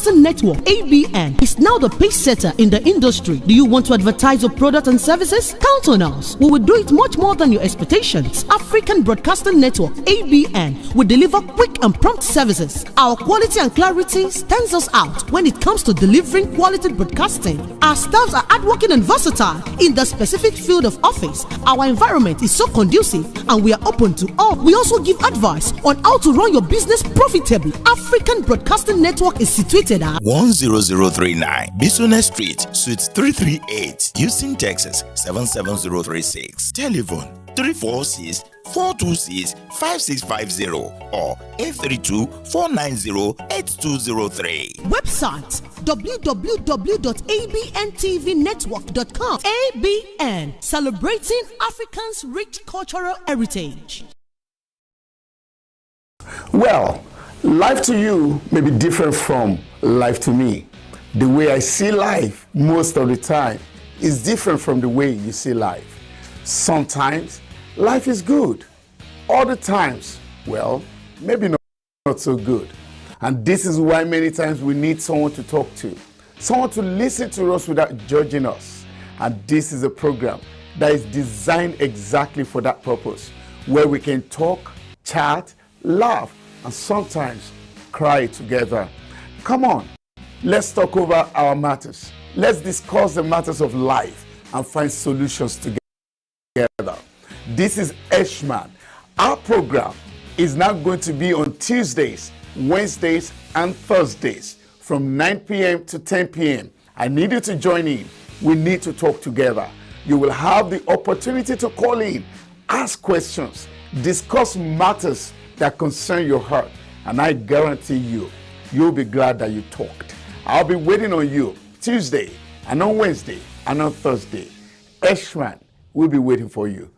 Broadcasting Network (ABN) is now the pace setter in the industry. Do you want to advertise your product and services? Count on us. We will do it much more than your expectations. African Broadcasting Network (ABN) will deliver quick and prompt services. Our quality and clarity stands us out when it comes to delivering quality broadcasting. Our staffs are hardworking and versatile in the specific field of office. Our environment is so conducive and we are open to all. We also give advice on how to run your business profitably. African Broadcasting Network is situated at 10039 Business Street, Suite 338, Houston, Texas 77036. Telephone 346-426-5650 or 832-490-8203. Website www.abntvnetwork.com. ABN, celebrating Africans' rich cultural heritage. Well, life to you may be different from life to me. The way I see life most of the time is different from the way you see life. Sometimes life is good. Other times, well, maybe not so good. And this is why many times we need someone to talk to, someone to listen to us without judging us. And this is a program that is designed exactly for that purpose, where we can talk, chat, laugh, and sometimes cry together. Come on, let's talk over our matters. Let's discuss the matters of life and find solutions together. This is Eshman. Our program is now going to be on Tuesdays, Wednesdays, and Thursdays from 9 p.m. to 10 p.m. I need you to join in. We need to talk together. You will have the opportunity to call in, ask questions, discuss matters that concern your heart, and I guarantee you'll be glad that you talked. I'll be waiting on you Tuesday and on Wednesday and on Thursday. Eshman will be waiting for you.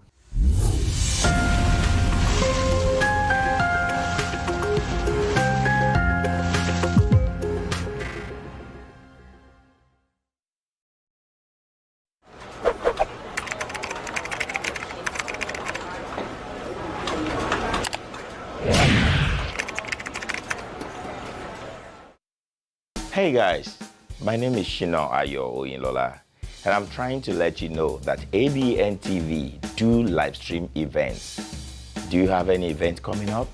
Hey guys, my name is SHINA OYINLOLA, and I'm trying to let you know that ABN TV do live stream events. Do you have any event coming up?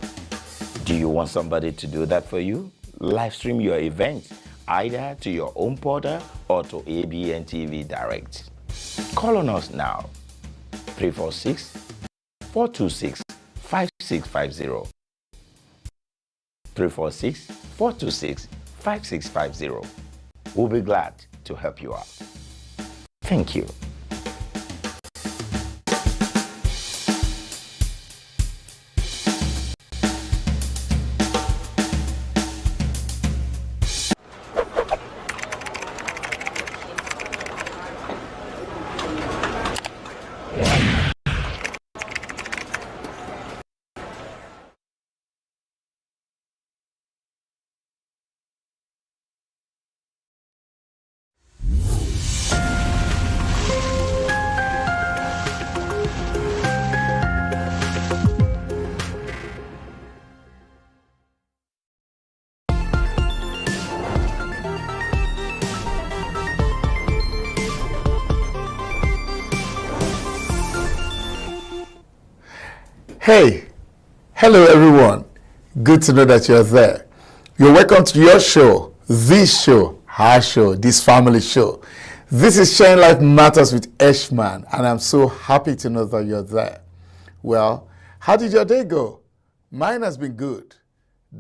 Do you want somebody to do that for you? Live stream your event either to your own portal or to ABN TV Direct. Call on us now, 346-426-5650. 346-426-5650. We'll be glad to help you out. Thank you. Hey, hello everyone. Good to know that you're there. You're welcome to your show, this show, our show, this family show. This is Sharing Life Matters with Eshman, and I'm so happy to know that you're there. Well, how did your day go? Mine has been good.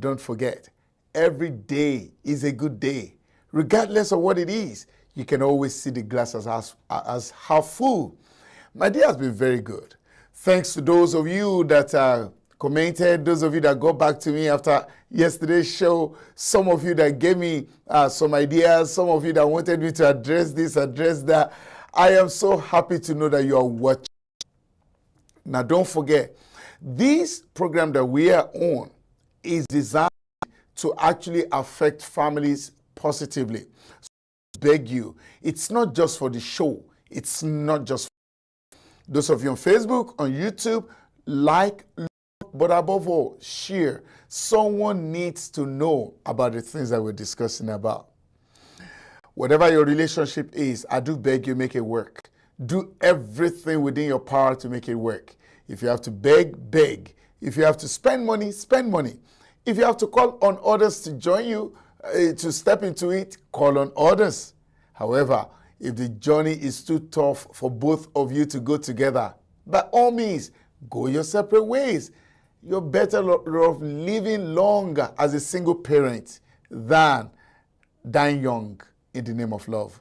Don't forget, every day is a good day. Regardless of what it is, you can always see the glass as half full. My day has been very good. Thanks to those of you that commented, those of you that got back to me after yesterday's show, some of you that gave me some ideas, some of you that wanted me to address this, address that. I am so happy to know that you are watching. Now, don't forget, this program that we are on is designed to actually affect families positively. So I beg you, it's not just for the show. It's not just for those of you on Facebook, on YouTube, like, but above all, share. Someone needs to know about the things that we're discussing about. Whatever your relationship is, I do beg you, make it work. Do everything within your power to make it work. If you have to beg, beg. If you have to spend money, spend money. If you have to call on others to join you, to step into it, call on others. However, if the journey is too tough for both of you to go together, by all means, go your separate ways. You're better off living longer as a single parent than dying young in the name of love.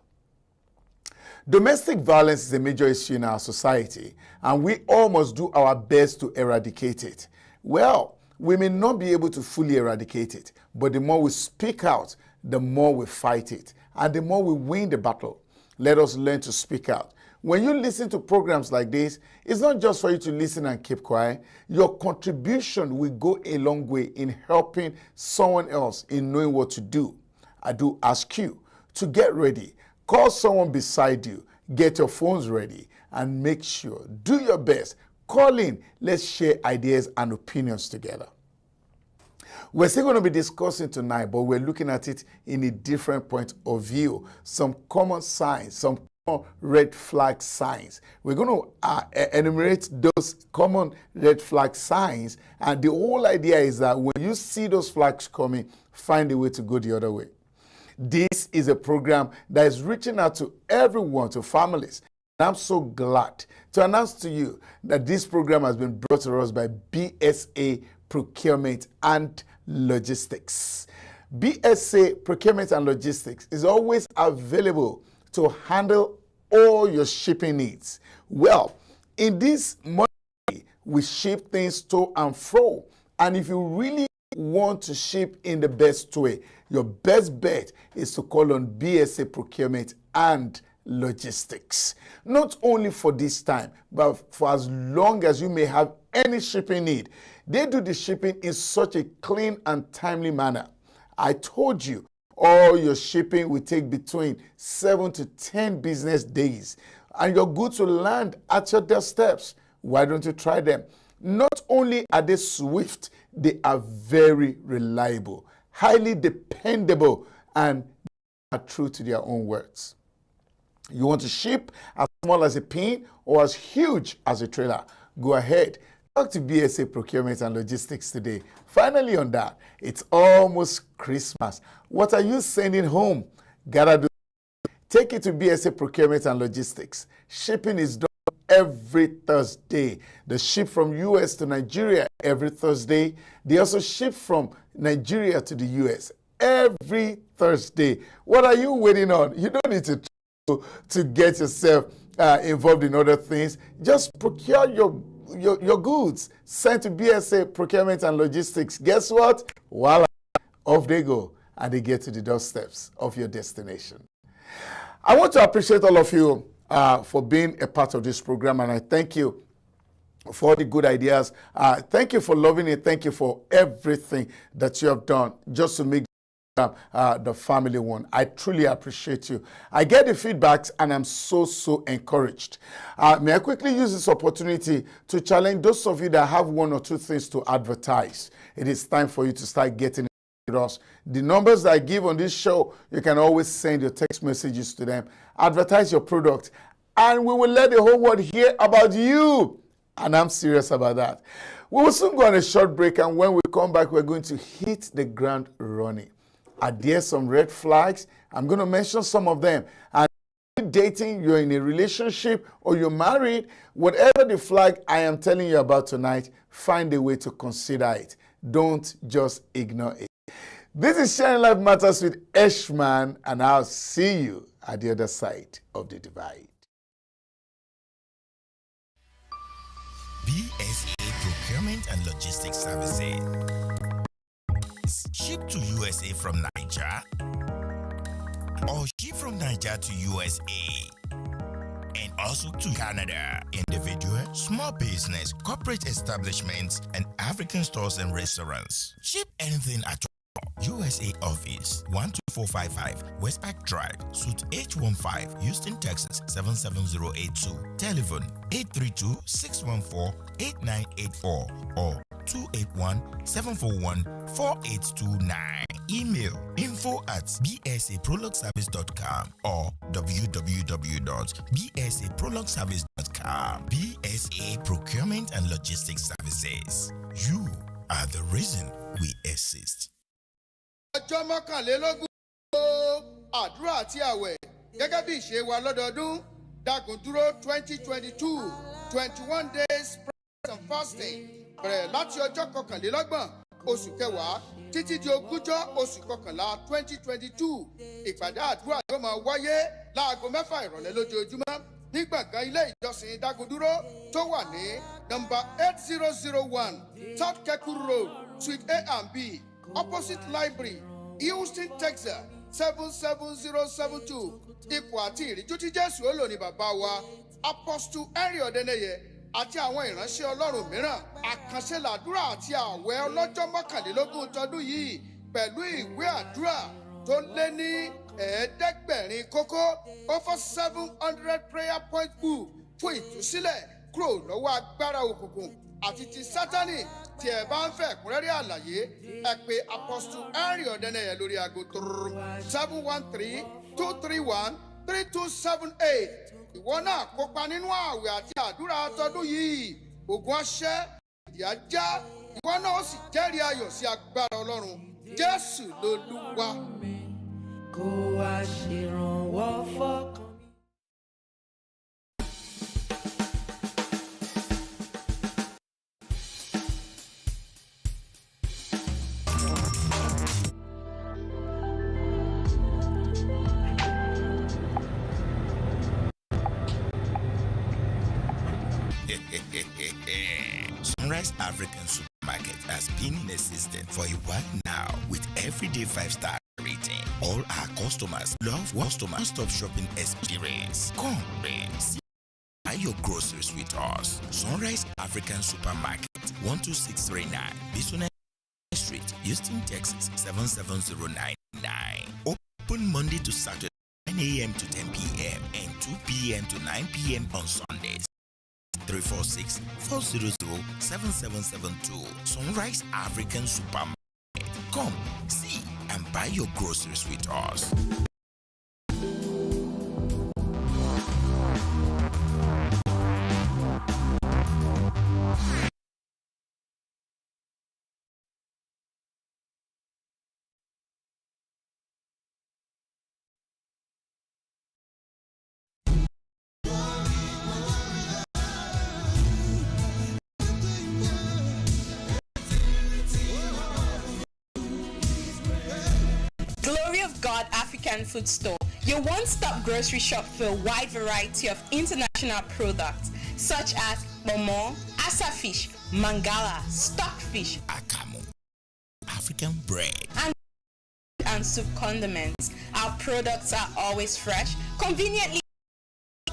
Domestic violence is a major issue in our society, and we all must do our best to eradicate it. Well, we may not be able to fully eradicate it, but the more we speak out, the more we fight it, and the more we win the battle. Let us learn to speak out. When you listen to programs like this, it's not just for you to listen and keep quiet. Your contribution will go a long way in helping someone else in knowing what to do. I do ask you to get ready. Call someone beside you. Get your phones ready and make sure, do your best. Call in. Let's share ideas and opinions together. We're still going to be discussing tonight, but we're looking at it in a different point of view. Some common signs, some common red flag signs. We're going to enumerate those common red flag signs, and the whole idea is that when you see those flags coming, find a way to go the other way. This is a program that is reaching out to everyone, to families. And I'm so glad to announce to you that this program has been brought to us by BSA Procurement and Logistics. BSA Procurement and Logistics is always available to handle all your shipping needs. Well, in this money, we ship things to and fro. And if you really want to ship in the best way, your best bet is to call on BSA Procurement and Logistics. Not only for this time, but for as long as you may have any shipping need. They do the shipping in such a clean and timely manner. I told you, all your shipping will take between 7 to 10 business days, and your goods will land at your doorsteps. Why don't you try them? Not only are they swift, they are very reliable, highly dependable, and are true to their own words. You want to ship as small as a pin or as huge as a trailer? Go ahead. Talk to BSA Procurement and Logistics today. Finally on that, it's almost Christmas. What are you sending home? Gotta do. Take it to BSA Procurement and Logistics. Shipping is done every Thursday. They ship from US to Nigeria every Thursday. They also ship from Nigeria to the US every Thursday. What are you waiting on? You don't need to get yourself involved in other things. Just procure your goods. Send to BSA Procurement and Logistics. Guess what? Voila, off they go, and they get to the doorsteps of your destination. I want to appreciate all of you for being a part of this program, and I thank you for all the good ideas. Thank you for loving it. Thank you for everything that you have done just to make the family one. I truly appreciate you. I get the feedbacks and I'm so encouraged. May I quickly use this opportunity to challenge those of you that have one or two things to advertise. It is time for you to start getting with us. The numbers that I give on this show, you can always send your text messages to them. Advertise your product and we will let the whole world hear about you. And I'm serious about that. We will soon go on a short break, and when we come back, we're going to hit the ground running. Are there some red flags? I'm going to mention some of them. And you're dating, you're in a relationship, or you're married, whatever the flag I am telling you about tonight, find a way to consider it. Don't just ignore it. This is Sharing Life Matters with Eshman, and I'll see you at the other side of the divide. BSA Procurement and Logistics Services. Ship to USA from Nigeria, or ship from Nigeria to USA, and also to Canada. Individual, small business, corporate establishments, and African stores and restaurants. Ship anything at all. USA Office 12455 Westpac Drive, Suite H15, Houston, Texas 77082. Telephone 832-614-8984 or 281-741-4829. Email info@bsaprologueservice.com or www.bsaprologueservice.com. BSA Procurement and Logistics Services. You are the reason we exist. Ọjọ́ mọ́kànlélógún àdúrà àti àwẹ̀ gẹ́gẹ́ bí ìṣe wa lọ́dọọdún Dagunduro 2022 21 days prayer and fasting bẹ̀rẹ̀ láti ọjọ́ kọkànlélọ́gbọ̀n oṣù kẹwàá títí di ogúnjọ́ oṣù kọkànlá 2022. Ìpàdé àdúrà yóò máa wáyé láago 6 ìrọ̀lẹ́ lójoojúmọ́ ní gbọ̀ngàn ilé ìjọsìn Dagunduro tó wà ní nọ́mbà 8001 South Keku Road Suite A and B opposite Library, Houston, Texas 77072. Ipò àti ìríjú tí Jésù ó lò ní bàbá wa Apostle Henry Odeneye àti àwọn ìránṣẹ́ Ọlọ́run mìíràn. Àkànṣe làdúrà àti àwẹ̀ ọlọ́jọ́ mọ́kànlélógún tọdún yìí pẹ̀lú ìwé àdúrà tó lé ní 700 kókó over 700 prayer point book fún ìtúsílẹ̀ kúrò lọ́wọ́ agbára òkùnkùn àti ti Sátánì. Tí ẹ bá ń fẹ́ ẹ̀kúnrẹ́rẹ́ àlàyé ẹ pè Apostle Henry Odeneye lórí aago 713-231-3278. Ìwọ náà kópa nínú ààwẹ̀ àti àdúrà tọdún yìí. Ògùn aṣẹ́ ìdí ajá ìwọ náà ó sì jẹ́rìí ayọ̀ sí agbára Ọlọ́run. Jésù lolúwa. Kó wá ṣèrànwọ́ fọ́kàn. Sunrise African Supermarket has been in existence for a while now with everyday 5-star rating. All our customers love one-stop shopping experience. Come, friends. Buy your groceries with us. Sunrise African Supermarket, 12639 Bison Street, Houston, Texas 77099. Open Monday to Saturday, 9 a.m. to 10 p.m. and 2 p.m. to 9 p.m. on Sundays. 346-400-7772. Sunrise African Supermarket. Come, see, and buy your groceries with us. God African Food Store, your one-stop grocery shop for a wide variety of international products such as momo, asa fish, mangala, stockfish, Akamo, African bread, and soup condiments. Our products are always fresh, conveniently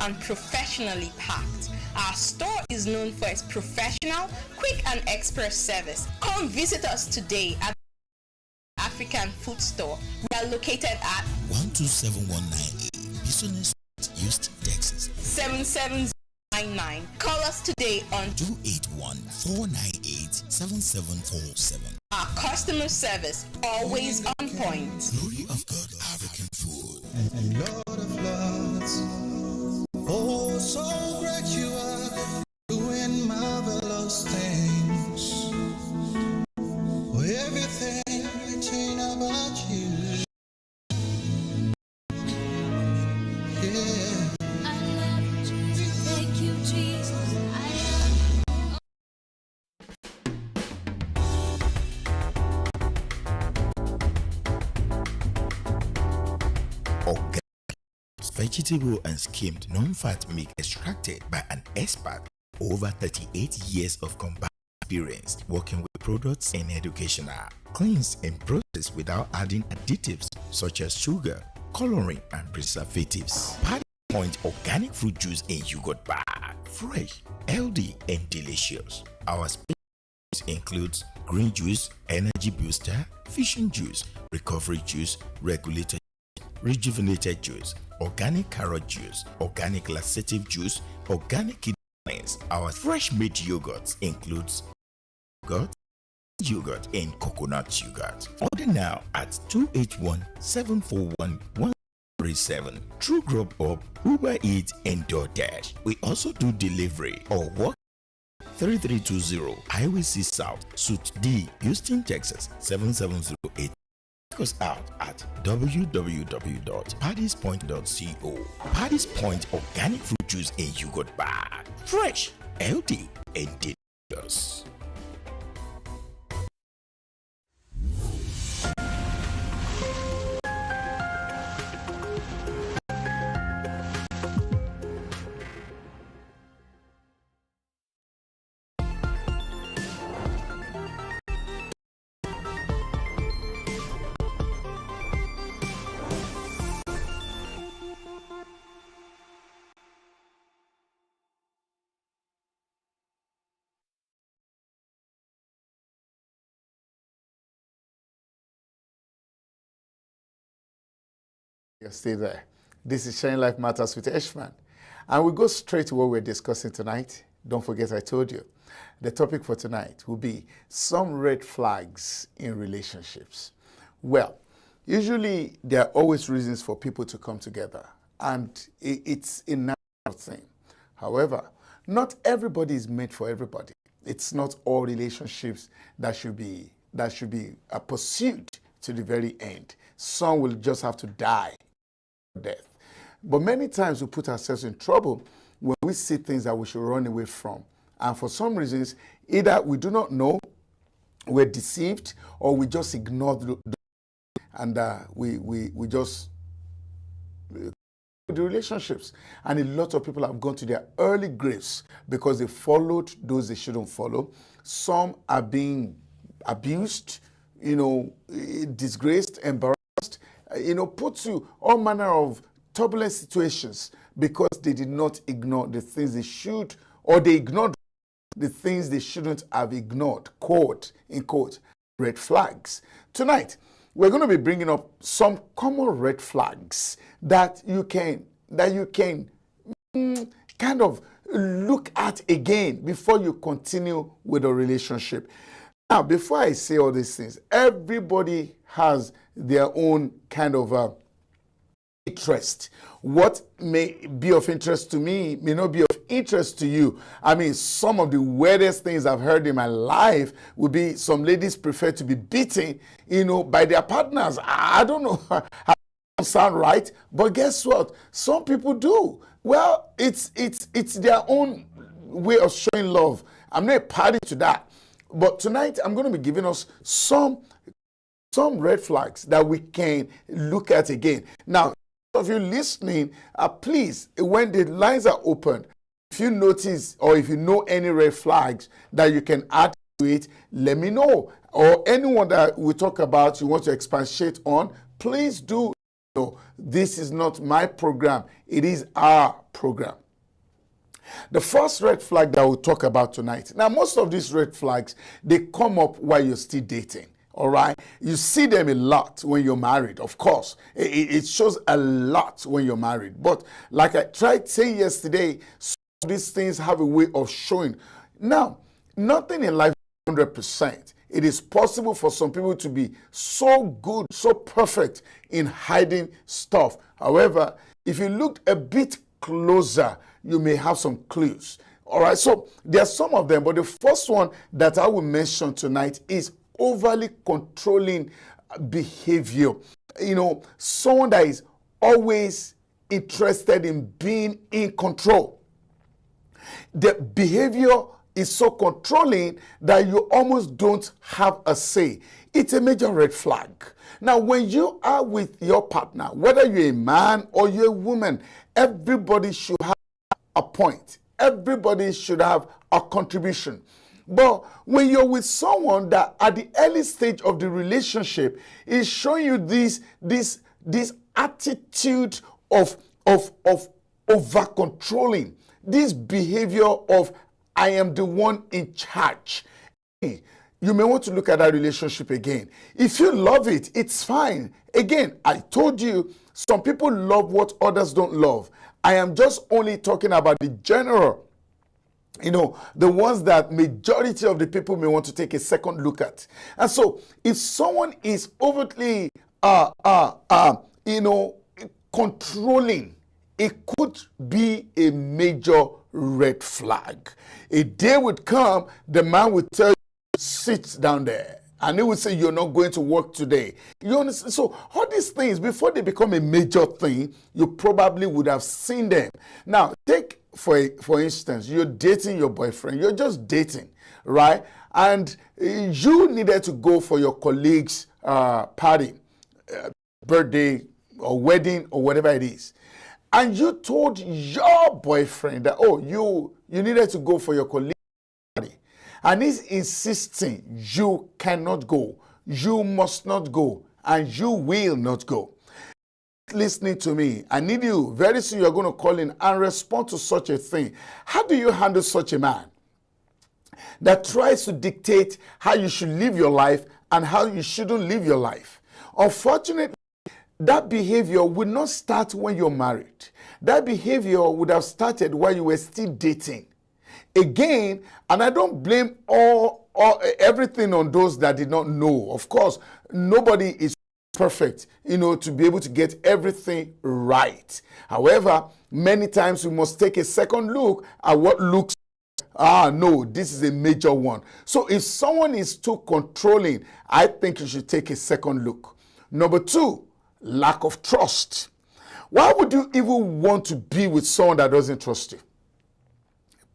and professionally packed. Our store is known for its professional, quick and express service. Come visit us today at African Food Store. We are located at 127198 Bison Street, Houston, Texas 77099. Call us today on 281-498-7747. Our customer service always on point. Glory of God African Food. And Lord of Lords, oh, so great you are, doing marvelous things. Oh, everything about you. Yeah. I love you, Jesus. Thank you, Jesus. I love Organic, vegetable and skimmed non-fat milk extracted by an expert over 38 years of combined experience working with products in educational, cleansed and processed without adding additives such as sugar, coloring and preservatives. Party Point organic fruit juice in yogurt bag, fresh, healthy and delicious. Our specialties includes green juice, energy booster, fission juice, recovery juice, regulator, rejuvenated juice, organic carrot juice, organic laxative juice, organic kidney beans. Our fresh made yogurt includes yogurt, yogurt and coconut yogurt. Order now at 281-741-137. True Grub Up, Uber Eats, and DoorDash. We also do delivery or walk 3320 Highway C South, Suite D, Houston, Texas 7708. Check us out at www.paddyspoint.co. Paddy's Point Organic Fruit Juice and Yogurt Bar. Fresh, healthy, and delicious. Stay there. This is Sharing Life Matters with Eshman. And we go straight to what we're discussing tonight. Don't forget I told you. The topic for tonight will be some red flags in relationships. Well, usually there are always reasons for people to come together. And it's a natural thing. However, not everybody is made for everybody. It's not all relationships that should be pursued to the very end. Some will just have to die. Death. But many times we put ourselves in trouble when we see things that we should run away from. And for some reasons, either we do not know, we're deceived, or we just ignore and we just the relationships. And a lot of people have gone to their early graves because they followed those they shouldn't follow. Some are being abused, disgraced, embarrassed, put to all manner of turbulent situations because they did not ignore the things they should, or they ignored the things they shouldn't have ignored. Quote, in quote, red flags. Tonight, we're going to be bringing up some common red flags that you can kind of look at again before you continue with a relationship. Now, before I say all these things, everybody has their own kind of interest. What may be of interest to me may not be of interest to you. I mean, some of the weirdest things I've heard in my life would be some ladies prefer to be beaten, by their partners. I don't know how it sound right, but guess what? Some people do. Well, it's their own way of showing love. I'm not a party to that. But tonight, I'm going to be giving us some red flags that we can look at again. Now, of you listening, please, when the lines are open, if you notice or if you know any red flags that you can add to it, let me know. Or anyone that we talk about, you want to expatiate on, please do. This is not my program. It is our program. The first red flag that we'll talk about tonight. Now, most of these red flags, they come up while you're still dating. All right. You see them a lot when you're married. Of course, it shows a lot when you're married. But like I tried saying yesterday, some of these things have a way of showing. Now, nothing in life is 100%. It is possible for some people to be so good, so perfect in hiding stuff. However, if you look a bit closer, you may have some clues. All right. So there are some of them, but the first one that I will mention tonight is overly controlling behavior. Someone that is always interested in being in control. The behavior is so controlling that you almost don't have a say. It's a major red flag. Now, when you are with your partner, whether you're a man or you're a woman, everybody should have a point. Everybody should have a contribution. But when you're with someone that at the early stage of the relationship is showing you this attitude of over controlling, this behavior of I am the one in charge, you may want to look at that relationship again. If you love it, it's fine. Again, I told you, some people love what others don't love. I am just only talking about the general the ones that majority of the people may want to take a second look at. And so if someone is overtly, controlling, it could be a major red flag. A day would come, the man would tell you, sit down there. And he would say, you're not going to work today. You understand? So all these things, before they become a major thing, you probably would have seen them. Now, take, for instance, you're dating your boyfriend. You're just dating, right? And you needed to go for your colleague's party, birthday or wedding or whatever it is. And you told your boyfriend that, oh, you needed to go for your colleague's party. And he's insisting you cannot go, you must not go, and you will not go. Listening to me, I need you. Very soon you're going to call in and respond to such a thing. How do you handle such a man that tries to dictate how you should live your life and how you shouldn't live your life? Unfortunately, that behavior would not start when you're married. That behavior would have started while you were still dating. Again, and I don't blame everything on those that did not know. Of course, nobody is perfect, to be able to get everything right. However, many times we must take a second look at what looks, no, this is a major one. So if someone is too controlling, I think you should take a second look. Number two, lack of trust. Why would you even want to be with someone that doesn't trust you?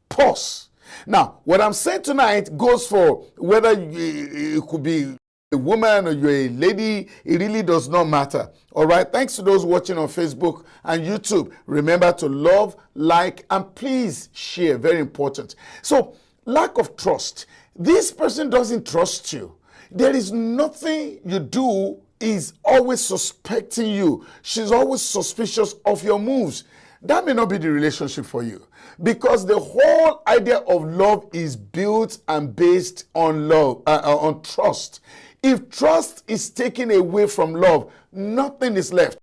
Pause. Now, what I'm saying tonight goes for whether it could be a woman or you're a lady. It really does not matter. All right. Thanks to those watching on Facebook and YouTube. Remember to love, like, and please share. Very important. So, lack of trust. This person doesn't trust you. There is nothing you do is always suspecting you. She's always suspicious of your moves. That may not be the relationship for you, because the whole idea of love is built and based on love, on trust. If trust is taken away from love, nothing is left.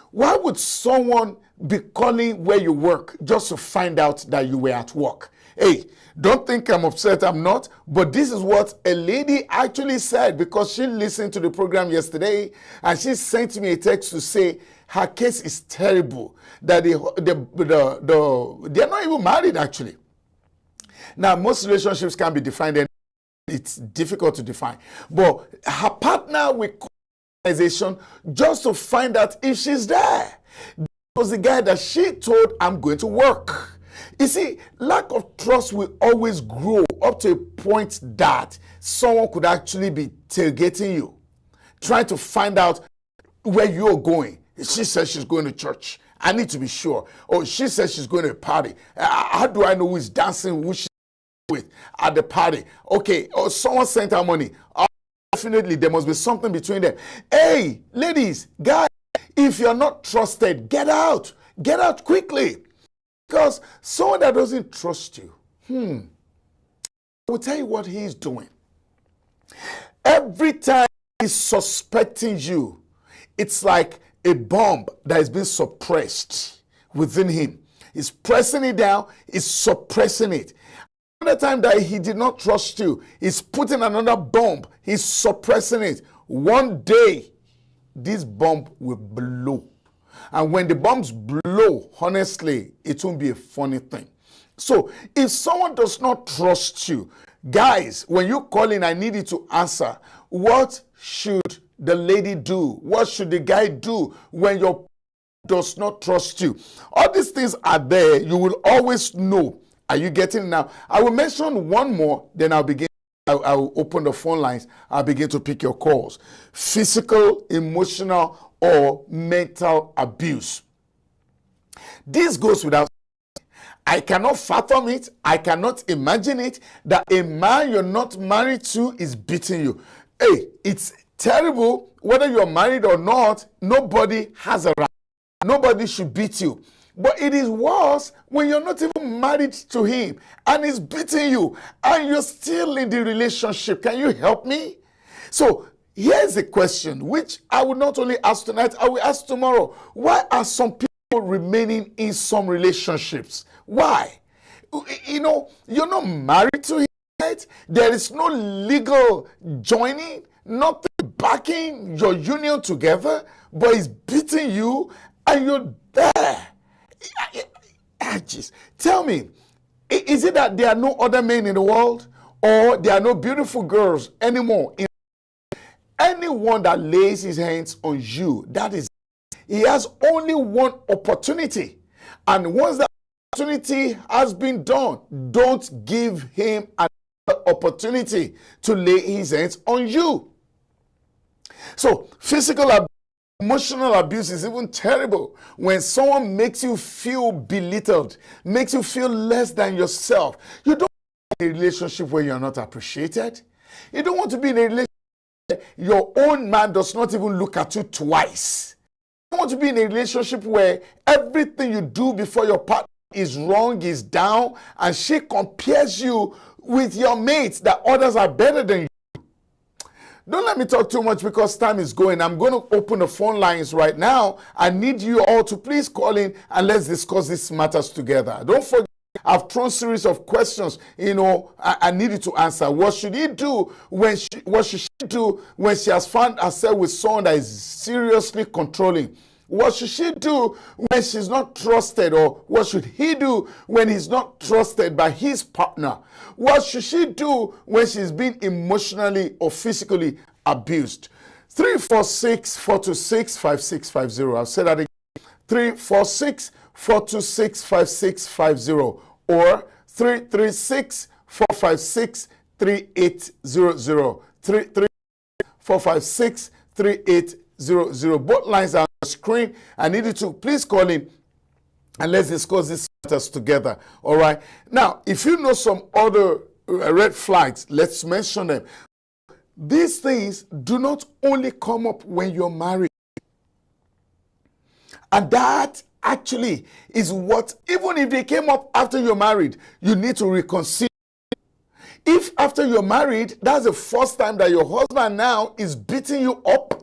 Why would someone be calling where you work just to find out that you were at work? Hey, don't think I'm upset, I'm not. But this is what a lady actually said, because she listened to the program yesterday and she sent me a text to say her case is terrible, that they're not even married actually. Now, most relationships can be defined and it's difficult to define. But her partner will call the organization just to find out if she's there. That was the guy that she told, I'm going to work. You see, lack of trust will always grow up to a point that someone could actually be tailgating you, trying to find out where you're going. She says she's going to church. I need to be sure. Or she says she's going to a party. How do I know who is dancing, who she's with at the party? Okay, or someone sent her money. Definitely, there must be something between them. Hey, ladies, guys, if you're not trusted, get out. Get out quickly. Because someone that doesn't trust you, I will tell you what he's doing. Every time he's suspecting you, it's like a bomb that is being suppressed within him. He's pressing it down, he's suppressing it. Another time that he did not trust you, he's putting another bomb, he's suppressing it. One day, this bomb will blow. And when the bombs blow, honestly, it won't be a funny thing. So if someone does not trust you, guys, when you call in, I need you to answer. What should the lady do? What should the guy do when your does not trust you? All these things are there. You will always know. Are you getting it now? I will mention one more, then I'll open the phone lines. I'll begin to pick your calls. Physical, emotional, or mental abuse. This goes without saying. I cannot fathom it. I cannot imagine it, that a man you're not married to is beating you. Hey, it's terrible. Whether you're married or not, nobody has a right. Nobody should beat you. But it is worse when you're not even married to him and he's beating you and you're still in the relationship. Can you help me? So here's a question which I will not only ask tonight, I will ask tomorrow. Why are some people remaining in some relationships? Why? You know, you're not married to him yet. There is no legal joining, nothing backing your union together, but he's beating you and you're there. Just tell me, is it that there are no other men in the world, or there are no beautiful girls anymore? Anyone that lays his hands on you, that is, he has only one opportunity. And once that opportunity has been done, don't give him another opportunity to lay his hands on you. So physical abuse, emotional abuse is even terrible. When someone makes you feel belittled, makes you feel less than yourself. You don't want to be in a relationship where you're not appreciated. You don't want to be in a relationship where your own man does not even look at you twice. You don't want to be in a relationship where everything you do before your partner is wrong, is down, and she compares you with your mates that others are better than you. Don't let me talk too much because time is going. I'm going to open the phone lines right now. I need you all to please call in and let's discuss these matters together. Don't forget, I've thrown a series of questions, you know, I need you to answer. What should he do what should she do when she has found herself with someone that is seriously controlling? What should she do when she's not trusted? Or what should he do when he's not trusted by his partner? What should she do when she's being emotionally or physically abused? 346-426-5650. I'll say that again. 346-426-5650 or 336-456-3800. 336-456-3800. Both lines are on the screen. I need you to please call in and let's discuss these matters together. All right. Now, if you know some other red flags, let's mention them. These things do not only come up when you're married. And that actually is what, even if they came up after you're married, you need to reconsider. If after you're married, that's the first time that your husband now is beating you up,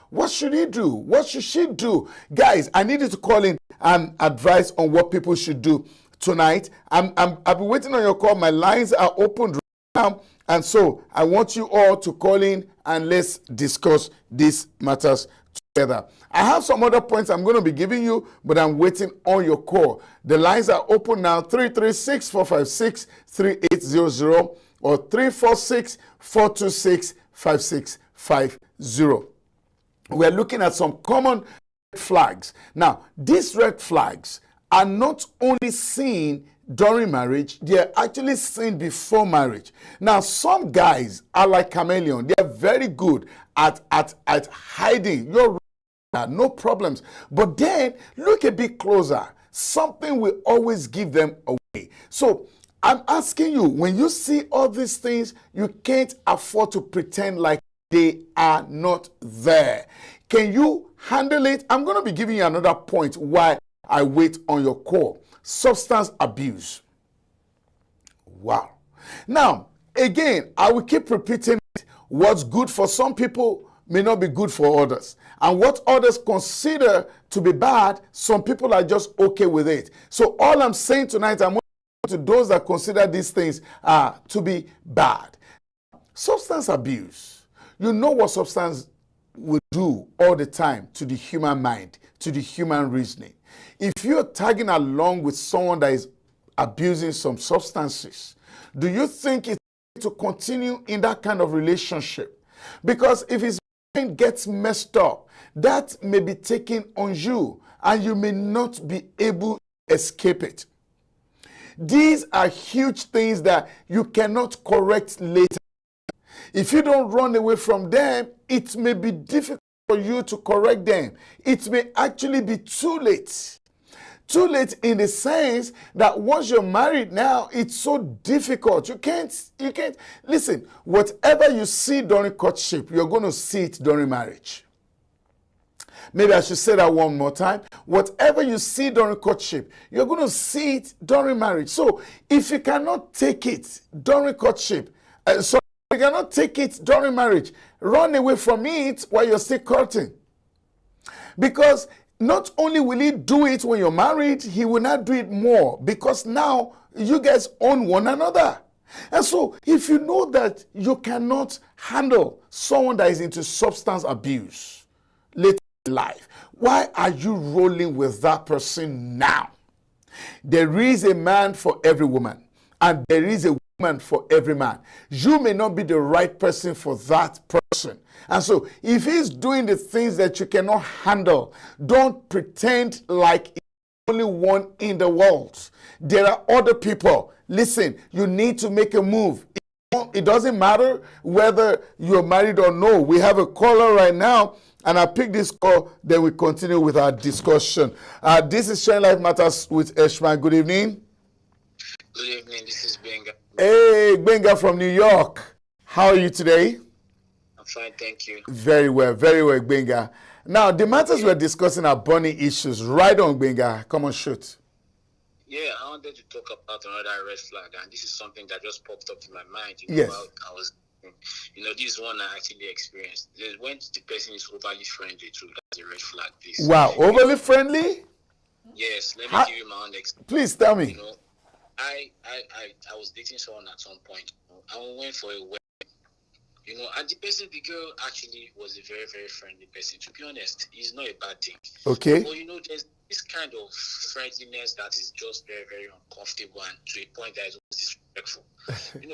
what should he do? What should she do? Guys, I need you to call in and advise on what people should do tonight. I've been waiting on your call. My lines are open right now. And so I want you all to call in and let's discuss these matters together. I have some other points I'm going to be giving you, but I'm waiting on your call. The lines are open now, 336-456-3800 or 346-426-5650. We're looking at some common red flags. Now, these red flags are not only seen during marriage, they're actually seen before marriage. Now, some guys are like chameleon. They're very good at hiding your no problems. But then, look a bit closer. Something will always give them away. So, I'm asking you, when you see all these things, you can't afford to pretend like they are not there. Can you handle it? I'm going to be giving you another point while I wait on your call. Substance abuse. Wow. Now, again, I will keep repeating it. What's good for some people may not be good for others. And what others consider to be bad, some people are just okay with it. So all I'm saying tonight, I'm to those that consider these things to be bad. Substance abuse. You know what substance will do all the time to the human mind, to the human reasoning. If you're tagging along with someone that is abusing some substances, do you think it's to continue in that kind of relationship? Because if his mind gets messed up, that may be taken on you and you may not be able to escape it. These are huge things that you cannot correct later. If you don't run away from them, it may be difficult for you to correct them. It may actually be too late. Too late in the sense that once you're married now, it's so difficult. You can't, listen, whatever you see during courtship, you're going to see it during marriage. Maybe I should say that one more time. Whatever you see during courtship, you're going to see it during marriage. So if you cannot take it during courtship, you cannot take it during marriage, run away from it while you're still courting. Because not only will he do it when you're married, he will not do it more because now you guys own one another. And so if you know that you cannot handle someone that is into substance abuse later in life, why are you rolling with that person now? There is a man for every woman, and there is a woman for every man. You may not be the right person for that person. And so if he's doing the things that you cannot handle, don't pretend like it's the only one in the world. There are other people. Listen, you need to make a move. It doesn't matter whether you're married or no. We have a caller right now, and I'll pick this call, then we continue with our discussion. This is Shine Life Matters with Eshman. Good evening. Good evening, this is Benga. Hey, Benga from New York. How are you today? I'm fine, thank you. Very well, Benga. Now, the matters we're discussing are burning issues. Right on, Benga. Come on, shoot. Yeah, I wanted to talk about another red flag, and this is something that just popped up in my mind. Yes. I was, this is one I actually experienced. When the person is overly friendly too, that's a red flag, please. Wow, overly friendly? Yes, let me give you my own experience. Please tell me. I was dating someone at some point. I went for a wedding. And the girl actually was a very, very friendly person. To be honest, it's not a bad thing. Okay. But there's this kind of friendliness that is just very, very uncomfortable and to a point that is almost disrespectful.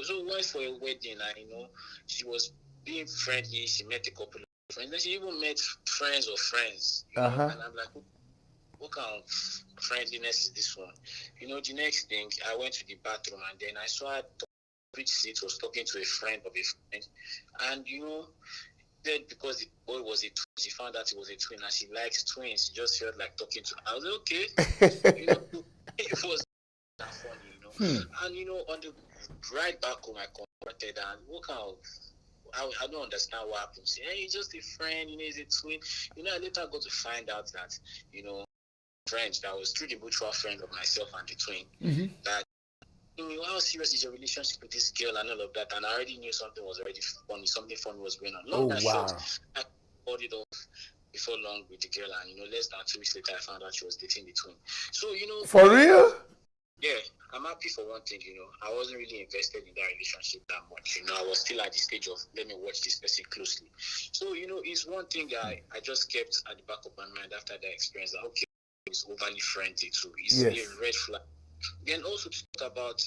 So we went for a wedding and she was being friendly. She met a couple of friends. And she even met friends of friends. And I'm like, what kind of friendliness is this one? The next thing, I went to the bathroom and then I saw her which seat was talking to a friend of a friend, and then because the boy was a twin, she found out he was a twin and she likes twins. She just felt like talking to. I was like, okay, it was that funny, And on the ride back home, I confronted her, and what kind of. I don't understand what happened. She, hey, he's just a friend, he's a twin. I later got to find out that friend that was through the mutual friend of myself and the twin that. How serious is your relationship with this girl and all of that? And I already knew something was already funny. Something funny was going on. Long short, I called it off before long with the girl, and less than 2 weeks later, I found out she was dating the twin. So for real? Yeah, I'm happy for one thing. I wasn't really invested in that relationship that much. I was still at the stage of let me watch this person closely. So it's one thing that I just kept at the back of my mind after that experience. That okay, it's overly friendly too. It's a red flag. Then also to talk about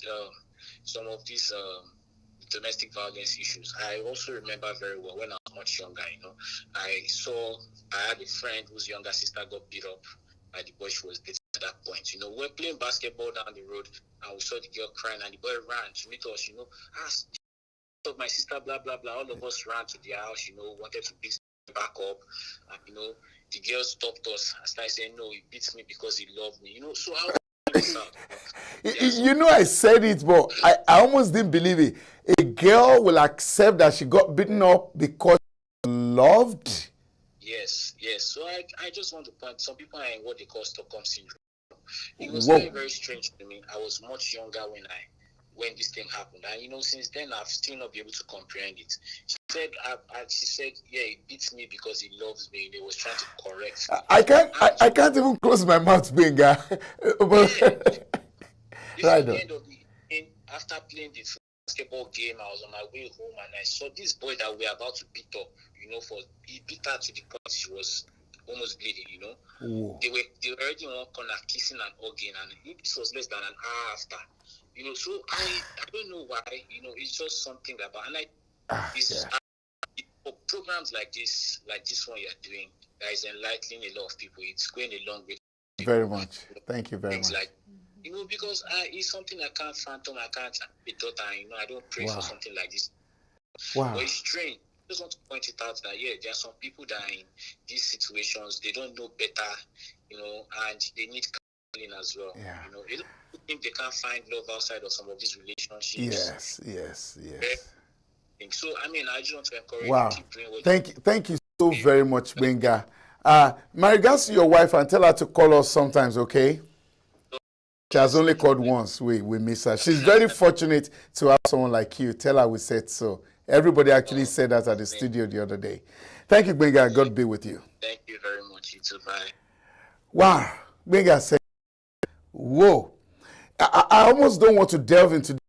some of these domestic violence issues. I also remember very well when I was much younger, I had a friend whose younger sister got beat up by the boy she was dating at that point. We're playing basketball down the road and we saw the girl crying and the boy ran to meet us, asked of my sister, blah, blah, blah. All of us ran to their house, wanted to beat back up. And, the girl stopped us and started saying, no, he beats me because he loved me. So I I said it, but I almost didn't believe it. A girl will accept that she got beaten up because she loved? Yes. So I just want to point, some people are in what they call Stockholm syndrome. It was very, very strange to me. I was much younger when this thing happened. And, since then, I've still not been able to comprehend it. She said, yeah, he beats me because he loves me. He was trying to correct me. I can't even close my mouth, Benga. Right. The end of after playing the basketball game, I was on my way home and I saw this boy that we were about to beat up. He beat her to the point she was almost bleeding. They were already in one corner kissing and hugging, and this was less than an hour after. So I don't know why. It's just something about, and programs like this one you're doing, that is enlightening a lot of people. It's going a long way. Very much. Thank you very much. Because it's something I can't fathom. I can't be taught. I don't pray for something like this. Wow. But it's strange. I just want to point it out that there are some people that are in these situations. They don't know better, and they need counseling as well. Yeah. They don't think they can't find love outside of some of these relationships. Yes. So I just want to encourage you to keep doing what Thank you so very much, Benga. My regards to your wife, and tell her to call us sometimes, okay? She has only called once. We miss her. She's very fortunate to have someone like you. Tell her we said so. Everybody actually said that at the studio the other day. Thank you, Benga. God be with you. Thank you very much. You too. Bye. Wow. Benga said, whoa. I almost don't want to delve into this.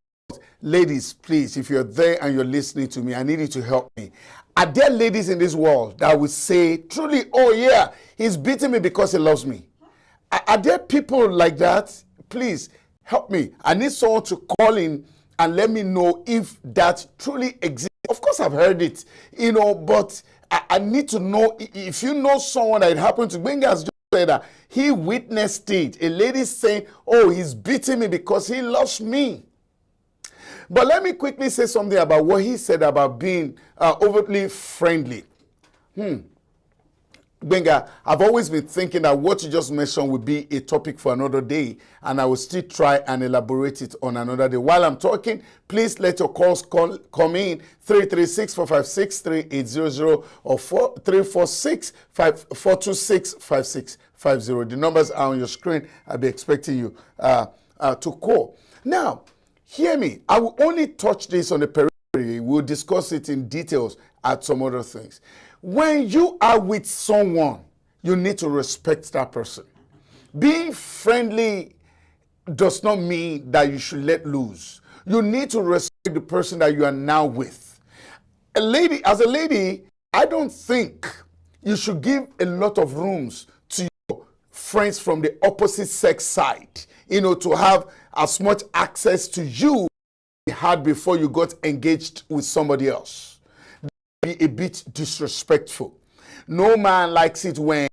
Ladies, please, if you're there and you're listening to me, I need you to help me. Are there ladies in this world that would say, truly, oh yeah, he's beating me because he loves me? Are there people like that? Please help me. I need someone to call in and let me know if that truly exists. Of course, I've heard it, but I need to know if you know someone that it happened to. Benga has just said that he witnessed it. A lady saying, oh, he's beating me because he loves me. But let me quickly say something about what he said about being overtly friendly. Benga, I've always been thinking that what you just mentioned would be a topic for another day, and I will still try and elaborate it on another day. While I'm talking, please let your calls come in 336-456-3800 or 346-426-5650. The numbers are on your screen. I'll be expecting you to call. Now, hear me. I will only touch this on the periphery. We'll discuss it in details at some other things. When you are with someone, you need to respect that person. Being friendly does not mean that you should let loose. You need to respect the person that you are now with. As a lady, I don't think you should give a lot of rooms to your friends from the opposite sex side, to have as much access to you you had before you got engaged with somebody else. Be a bit disrespectful. No man likes it when,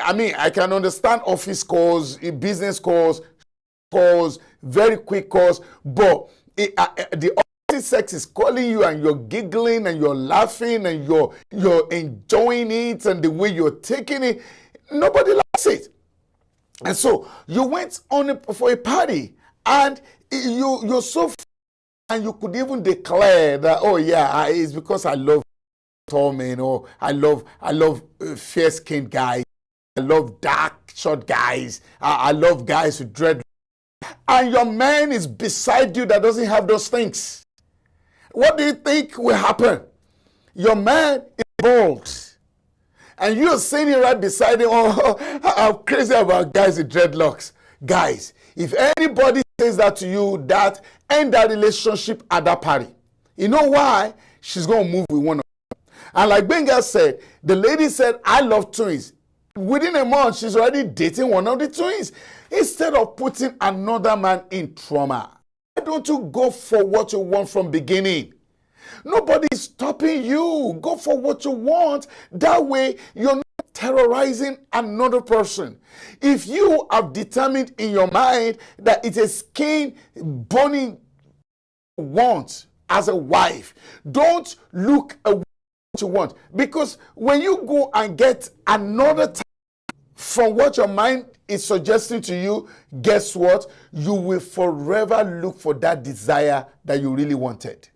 I can understand office calls, business calls, very quick calls, but the opposite sex is calling you and you're giggling and you're laughing and you're enjoying it and the way you're taking it. Nobody likes it. And so you went for a party and you're so and you could even declare that, oh yeah, it's because I love tall men, or I love fair-skinned guys, I love dark, short guys, I love guys with dread, and your man is beside you that doesn't have those things. What do you think will happen? Your man is bald, and you're sitting right beside him. Oh, I'm crazy about guys with dreadlocks. Guys, if anybody says that to you, that end that relationship at that party. You know why? She's going to move with one of them. And like Benga said, the lady said, I love twins. Within a month, she's already dating one of the twins. Instead of putting another man in trauma, why don't you go for what you want from beginning? Nobody is stopping you. Go for what you want. That way, you're not terrorizing another person. If you have determined in your mind that it's a skin burning want as a wife, don't look away what you want. Because when you go and get another type from what your mind is suggesting to you, guess what? You will forever look for that desire that you really wanted.